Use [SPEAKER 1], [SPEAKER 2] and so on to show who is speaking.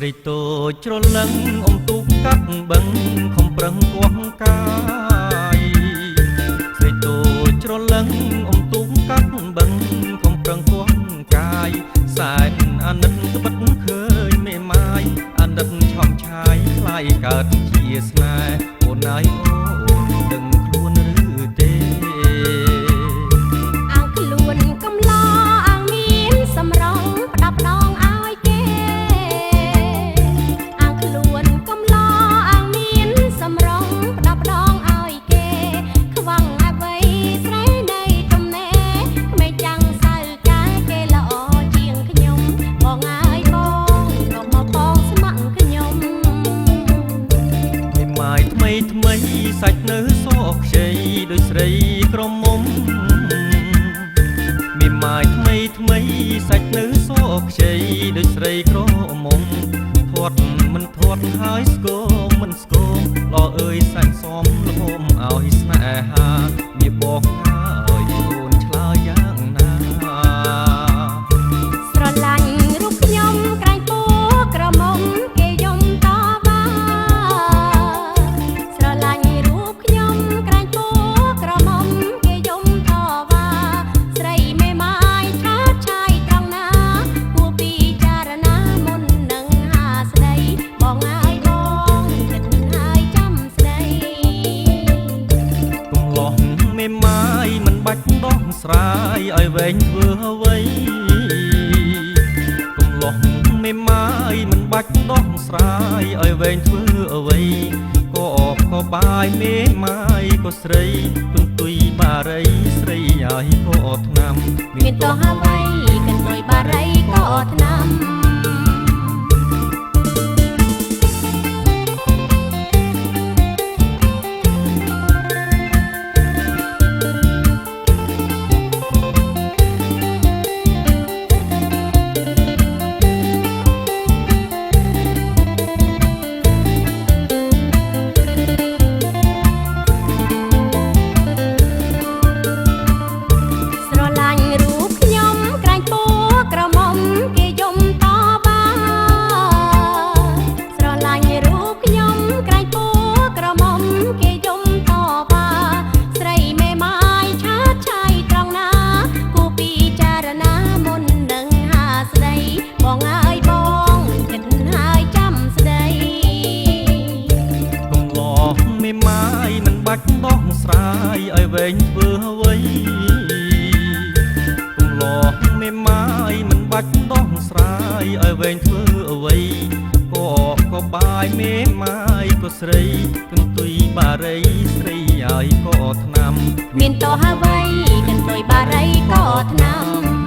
[SPEAKER 1] រីតូចជ្រលឹងអមទូកកាត់បឹងខំប្រឹងគោះកាយស្រីតូចជ្រលឹងអមទូកកាត់បឹងខំប្រឹងគោះកាយសែនអាណិតត្បិតឃើញមេម៉ាយអាណិតឆំឆាយខ្លាយកើតជាស្នេហ៍អូនអើយអូនដឹងខ្លួនឬទេ
[SPEAKER 2] អាងខ្លួនកំឡោអាងមានសម្រងផ្ដាប់ដងឲ្យគេអាងខ្លួនកំឡោអាងមានសម្រងផ្ដាប់ដងឲ្យគេខ្វាំងអ្វីស្រីនៃទំនេរក្មេងចាំងសៅកាយគេល្អជាងខ្ញុំបងអើយបងលោកមកបងស្ម័គ្រខ្ញុំ
[SPEAKER 1] មេម៉ាយថ្មីថ្មីសាច់នៅសក់ខ្ចីដូចស្រីក្រមុំមេម៉ាយថ្មីថ្មីសាច់នៅសក់ខ្ចីដូចស្រីក្រមុំធាត់មិនធាត់ហើយស្គមមិនស្គមល្អអើយសែនសមលំឲ្យស្នេហាមានបងហើយអូនឆ្លើយយ៉ាងណា
[SPEAKER 2] ស្រឡាញ់រូបខ្ញុំក្រែងពោក្រមុំគេយំតវ៉ាស្រឡាញ់រូបខ្ញុំក្រែងពោក្រមុំគេយំតវ៉ាស្រីមេម៉ាយឆាតឆាយត្រង់ណាគួរពិចារណាមុននឹងហាស្ដីបងអើយបងគិតហើយចាំស្ដី
[SPEAKER 1] កំឡោះមេម៉ាយមិនបាច់ដោះស្រាយឲ្យវែងធ្វើអ្វីកំឡោះមេម៉ាយមិនបាច់ដោះស្រាយឲ្យវែងធ្វើអ្វីក៏បាយមេម៉ាយក៏ស្រីគន្ទុយបារីស្រីហើយក៏ថ្នាំ
[SPEAKER 2] មានទោះអ្វីកន្ទុយបារីក៏ថ្នាំ
[SPEAKER 1] បាច់ដោះស្រាយឲ្យវែងធ្វើអ្វីកំឡោះមេម៉ាយមិនបាច់ដោះស្រាយឲ្យវែងធ្វើអ្វីក៏បាយមេម៉ាយក៏ស្រីកន្ទុយបារីស្រីហើយក៏ថ្នាំ
[SPEAKER 2] មានទោះអ្វីកន្ទុយបារីក៏ថ្នាំ